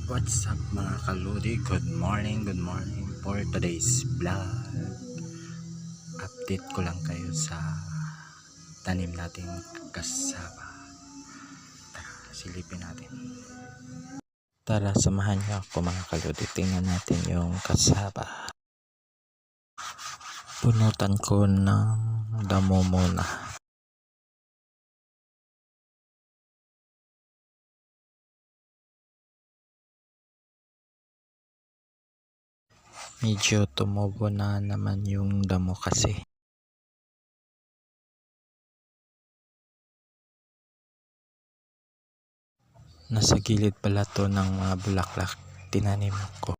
What's up mga kaludi? Good morning for today's vlog. Update ko lang kayo sa tanim nating kasaba. Tara, silipin natin. Tara, samahan niyo ako mga kaludi. Tingnan natin yung kasaba. Punutan ko ng damo muna. Medyo tumubo na naman yung damo kasi. Nasa gilid pala to ng mga bulaklak tinanim ko.